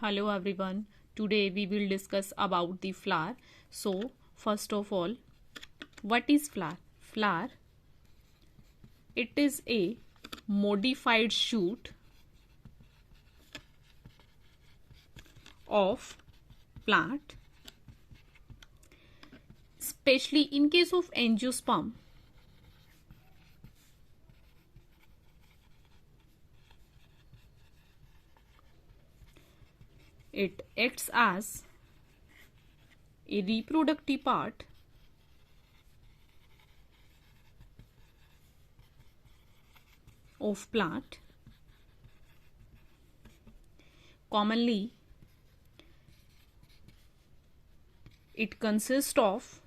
Hello everyone. Today we will discuss about the flower. So first of all, what is flower? Flower, it is a modified shoot of plant, especially in case of angiosperm. It acts as a reproductive part of plant. Commonly, it consists of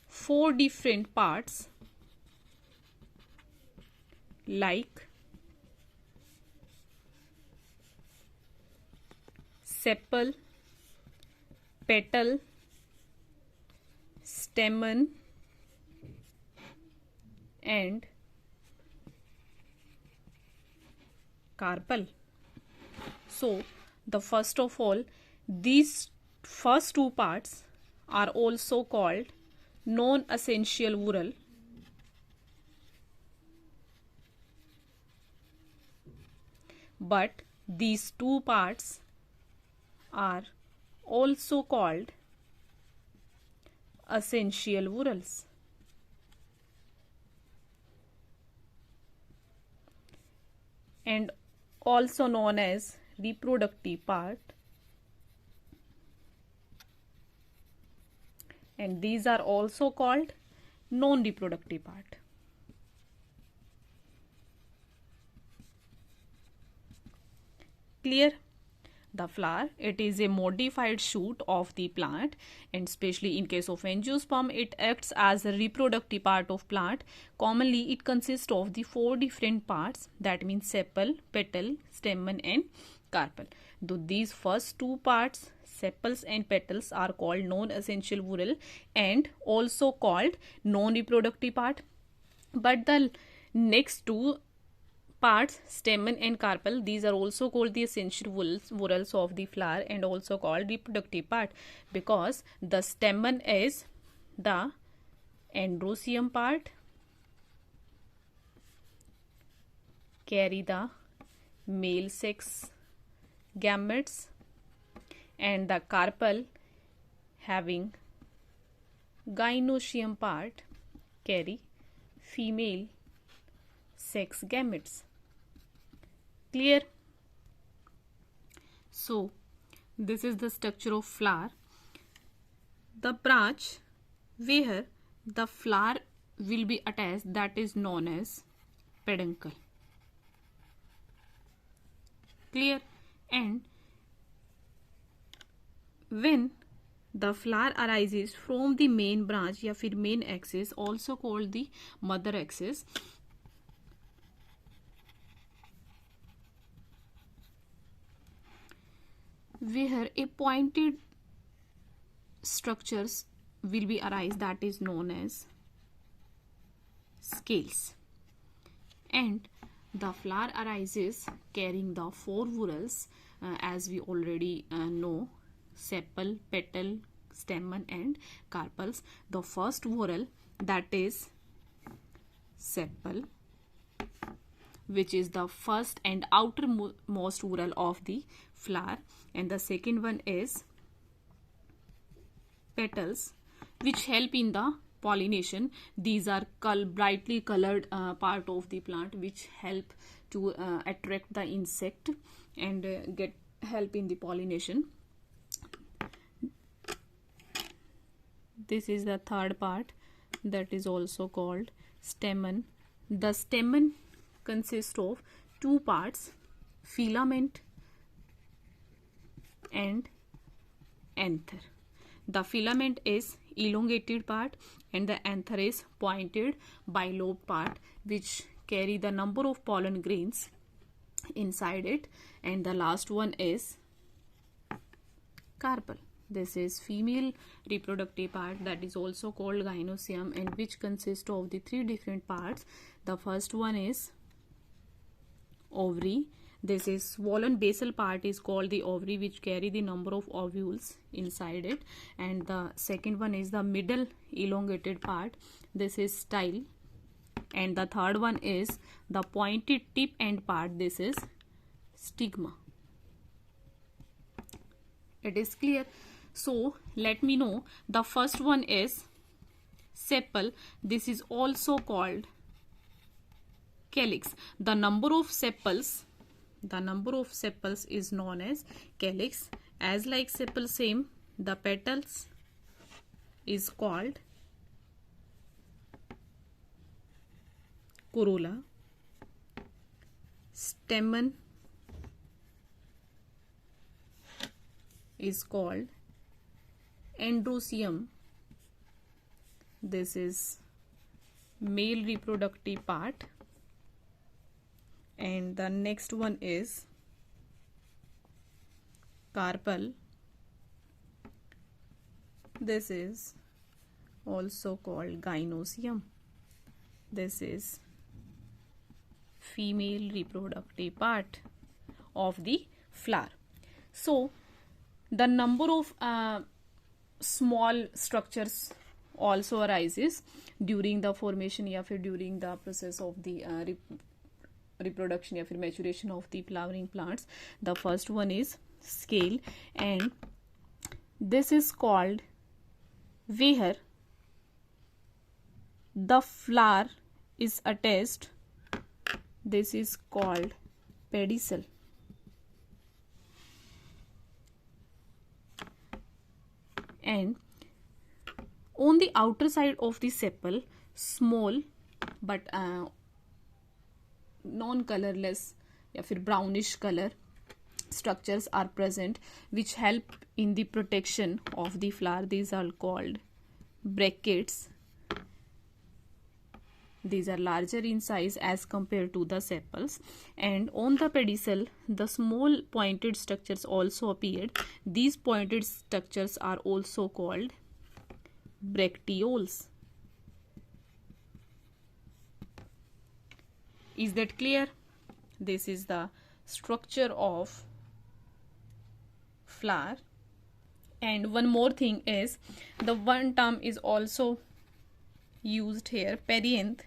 4 different parts like sepal, petal, stamen and carpel. So the first of all, these first two parts are also called non-essential whorl, but these two parts are also called essential whorls. And also known as reproductive part, and these are also called non-reproductive part. Clear? The flower, it is a modified shoot of the plant, and especially in case of angiosperm, it acts as a reproductive part of plant. Commonly, it consists of the 4 different parts, that means sepal, petal, stamen and carpel. Though these first two parts, sepals and petals, are called non-essential whorl and also called non-reproductive part, but the next two parts, stamen and carpel, these are also called the essential whorls of the flower and also called reproductive part, because the stamen is the androecium part, carry the male sex gametes, and the carpel having gynoecium part carry female sex gametes. Clear? So this is the structure of flower. The branch where the flower will be attached, that is known as peduncle. Clear? And when the flower arises from the main branch या फिर main axis, also called the mother axis, where a pointed structures will be arise, that is known as scales, and the flower arises carrying the 4 whorls, as we already know: sepal, petal, stamen and carpels. The first whorl, that is sepal, which is the first and outermost whorl of the flower, and the second one is petals, which help in the pollination. These are brightly colored part of the plant which help to attract the insect and get help in the pollination. This is the third part, that is also called stamen. The stamen consists of 2 parts, filament and anther. The filament is elongated part and the anther is pointed bilobed part, which carry the number of pollen grains inside it, and the last one is carpel. This is female reproductive part, that is also called gynoecium, and which consists of the 3 different parts. The first one is ovary, This is swollen basal part is called the ovary, which carry the number of ovules inside it. And the second one is the middle elongated part. This is style. And the third one is the pointed tip end part. This is stigma. It is clear. So let me know. The first one is sepal. This is also called calyx. The number of sepals is known as calyx. As like sepal same, the petals is called corolla. Stamen is called androecium. This is male reproductive part. And the next one is carpel. This is also called gynoecium. This is female reproductive part of the flower. So the number of small structures also arises during the formation या फिर during the process of the reproduction या फिर maturation of the flowering plants. The first one is scale, and this is called where the flower is attached. This is called pedicel. And on the outer side of the sepal, small but non-colorless या फिर brownish color structures are present which help in the protection of the flower. These are called brackets. These are larger in size as compared to the sepals. And on the pedicel, the small pointed structures also appeared. These pointed structures are also called bracteoles. Is that clear? This is the structure of flower. And one more thing is, the one term is also used here, perianth.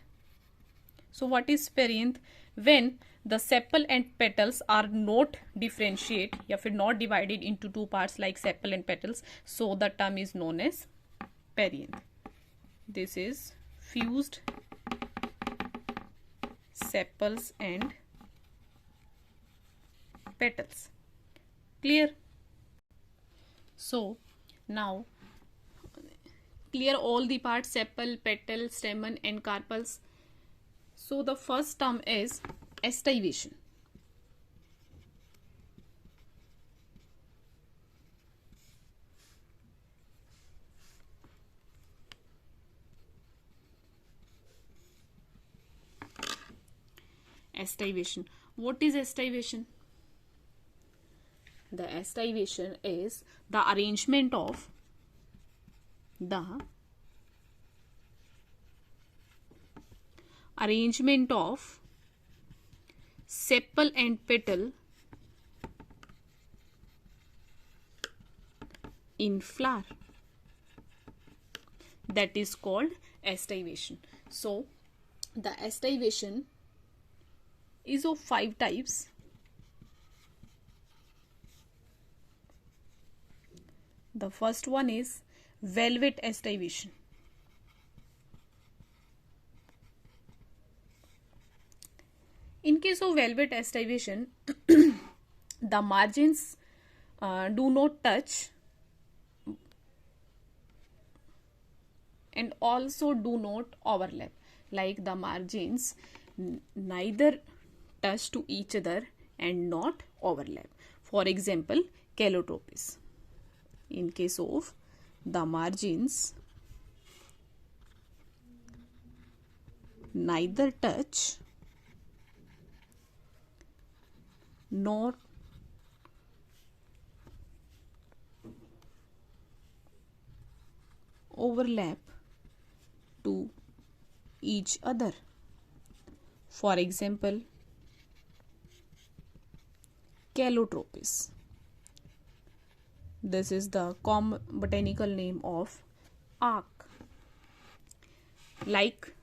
So what is perianth? When the sepal and petals are not differentiate या फिर not divided into two parts like sepal and petals, so the term is known as perianth. This is fused sepals and petals. Clear? So now clear all the parts, sepal, petal, stamen and carpels. So the first term is aestivation. Aestivation. What is aestivation? The aestivation is the arrangement of sepal and petal in flower. That is called aestivation. So the aestivation is of 5 types. The first one is velvet aestivation. In case of velvet aestivation, the margins do not touch and also do not overlap. Like the margins neither touch to each other and not overlap. For example, calotropis. In case of the margins neither touch nor overlap to each other. For example, calotropis. This is the common botanical name of arc. Like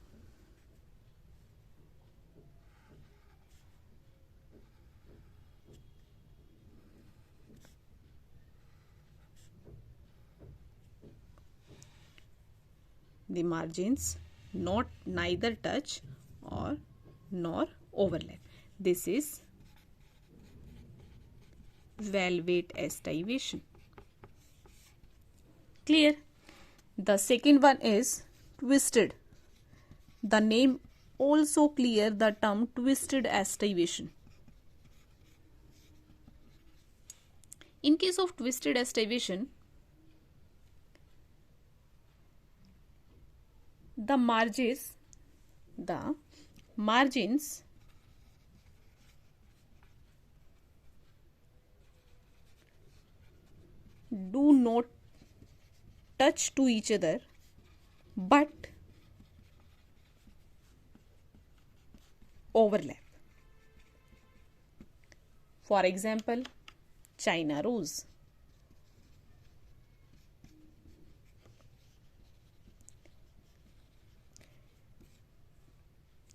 the margins not neither touch or nor overlap. This is velvet aestivation. Clear? The second one is twisted. The name also clear the term twisted aestivation. In case of twisted aestivation, the margins do not touch to each other, but overlap. For example, China rose.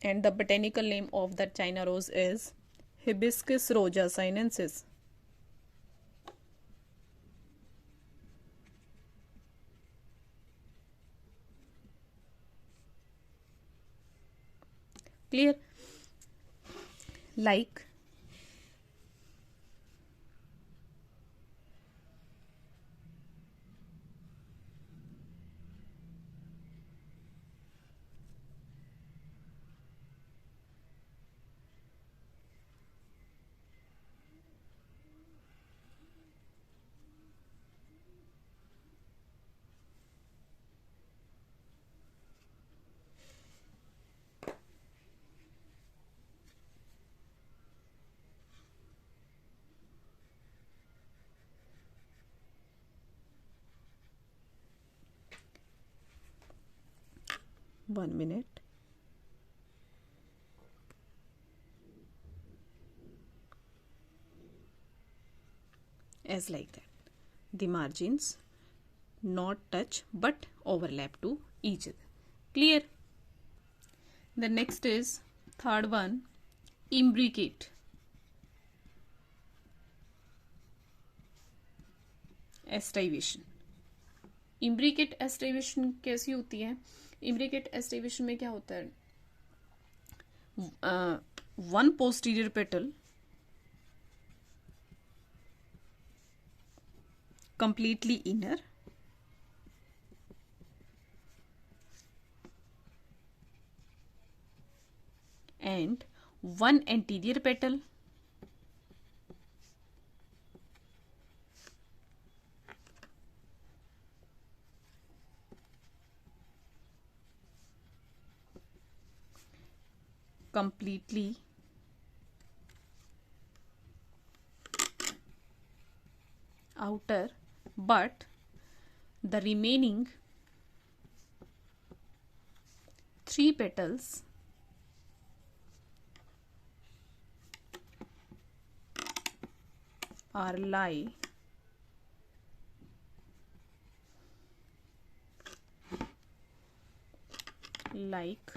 And the botanical name of that China rose is Hibiscus roja sinensis. Clear? Like one minute. As like that. The margins not touch but overlap to each other. Clear? The next is third one, imbricate aestivation. Imbricate aestivation कैसी होती है? Imbricate aestivation में क्या होता है? One posterior petal completely inner and one anterior petal completely outer, but the remaining 3 petals are lie like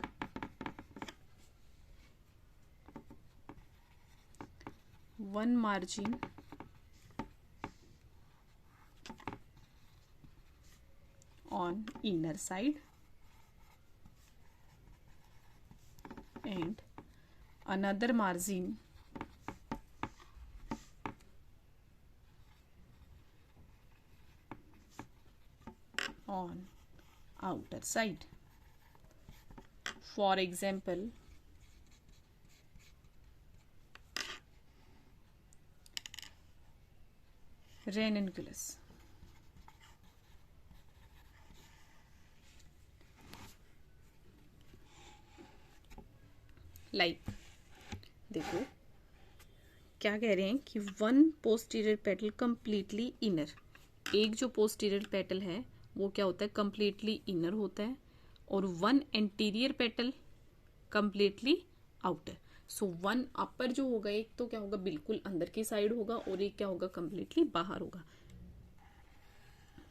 one margin on inner side and another margin on outer side. For example, ranunculus. Like देखो क्या कह रहे हैं कि one posterior petal completely inner. एक जो posterior petal है वो क्या होता है? कंप्लीटली इनर होता है और one anterior petal completely outer. So one अपर जो होगा एक तो क्या होगा बिल्कुल अंदर की साइड होगा और एक क्या होगा कंप्लीटली बाहर होगा.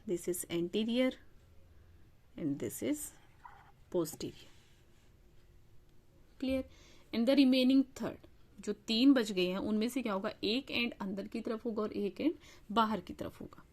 This is anterior and this is posterior. Clear. And the remaining third, जो 3 बच गए हैं उनमें से क्या होगा, एक एंड अंदर की तरफ होगा और एक एंड बाहर की तरफ होगा.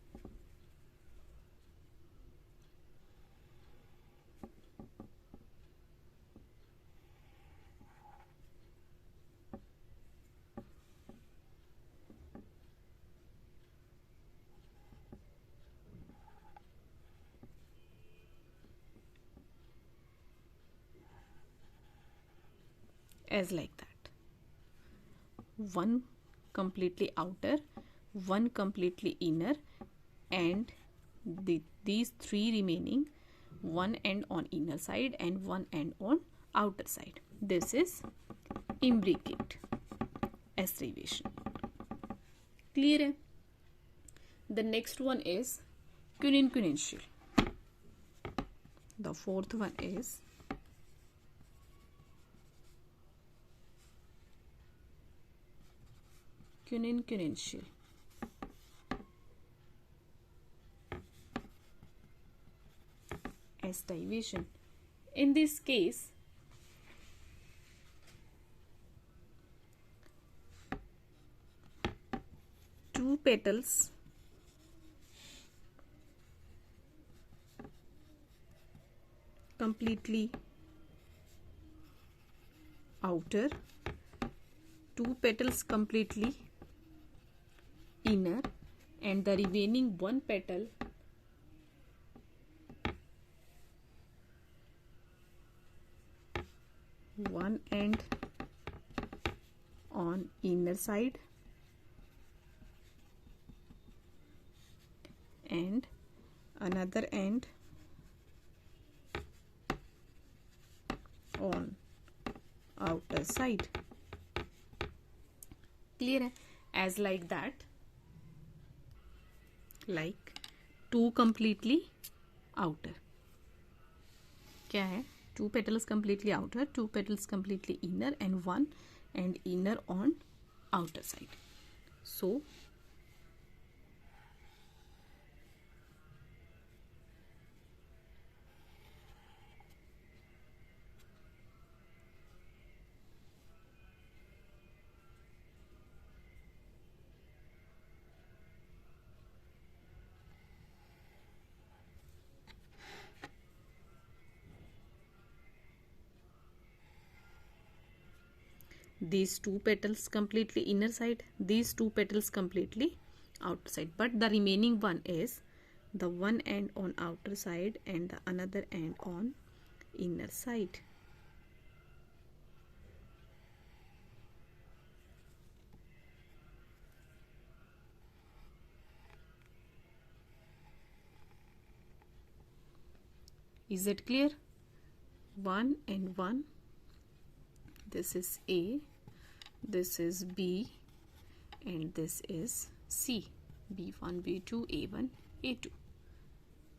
As like that, one completely outer, one completely inner, and these 3 remaining, one end on inner side and one end on outer side. This is imbricate aestivation. Clear है. The next one is quincuncial. The fourth one is quincuncial. Aestivation. In this case, two petals completely outer, 2 petals completely inner, and the remaining one petal one end on inner side and another end on outer side. Clear है. As like that, like 2 completely outer. क्या है, 2 petals completely outer, 2 petals completely inner, and one and inner on outer side. So these 2 petals completely inner side, these 2 petals completely outside, but the remaining one is the one end on outer side and the another end on inner side. Is it clear? One and one. This is A, this is B, and this is C. B1, B2, A1, A2.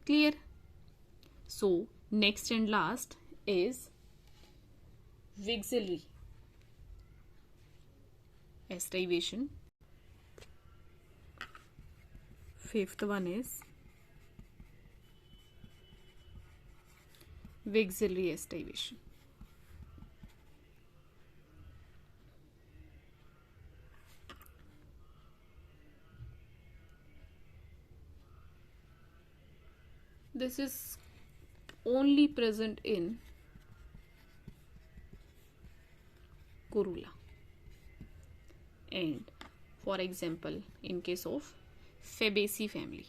Clear? So next and last is vixillary aestivation. Fifth one is vixillary aestivation. This is only present in corolla, and for example in case of Fabaceae family.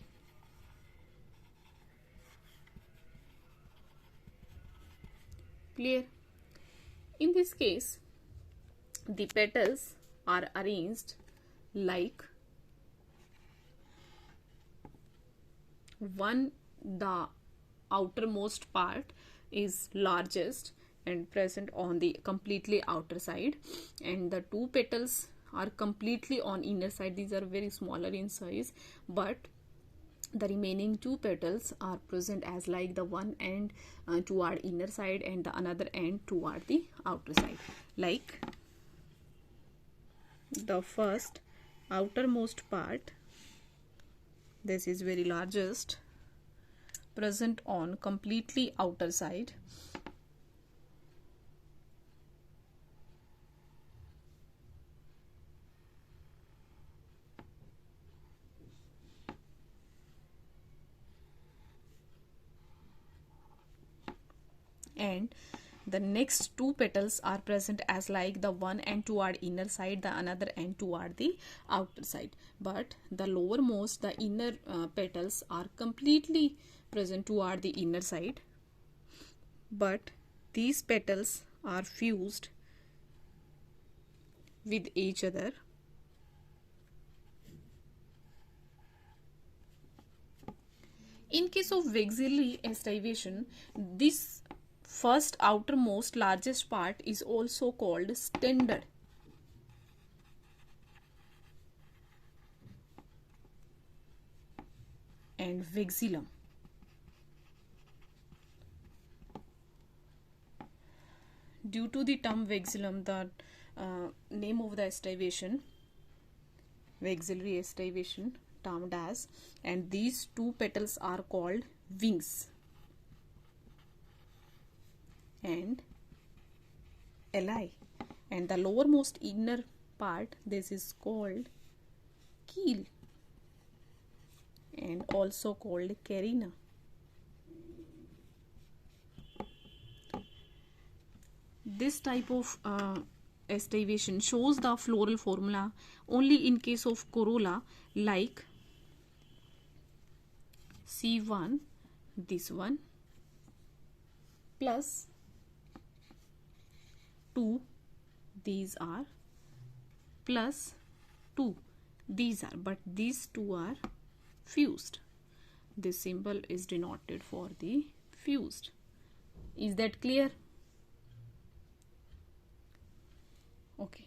Clear? In this case, the petals are arranged like the outermost part is largest and present on the completely outer side, and the 2 petals are completely on inner side. These are very smaller in size, but the remaining 2 petals are present as like the one end toward inner side and the another end toward the outer side. Like the first outermost part, this is very largest, present on completely outer side. And the next two petals are present as like the one end toward inner side, the another end toward the outer side, but the lowermost, the inner petals are completely present toward the inner side, but these petals are fused with each other. In case of vexillary aestivation, this first outermost largest part is also called standard. And vexillum. Due to the term vexillum, the name of the aestivation, vexillary aestivation, termed as, and these two petals are called wings and ali, and the lowermost inner part, this is called keel and also called carina. This type of aestivation shows the floral formula only in case of corolla, like C1, this one, plus 2, these are, plus 2, these are, but these two are fused. This symbol is denoted for the fused. Is that clear? Okay.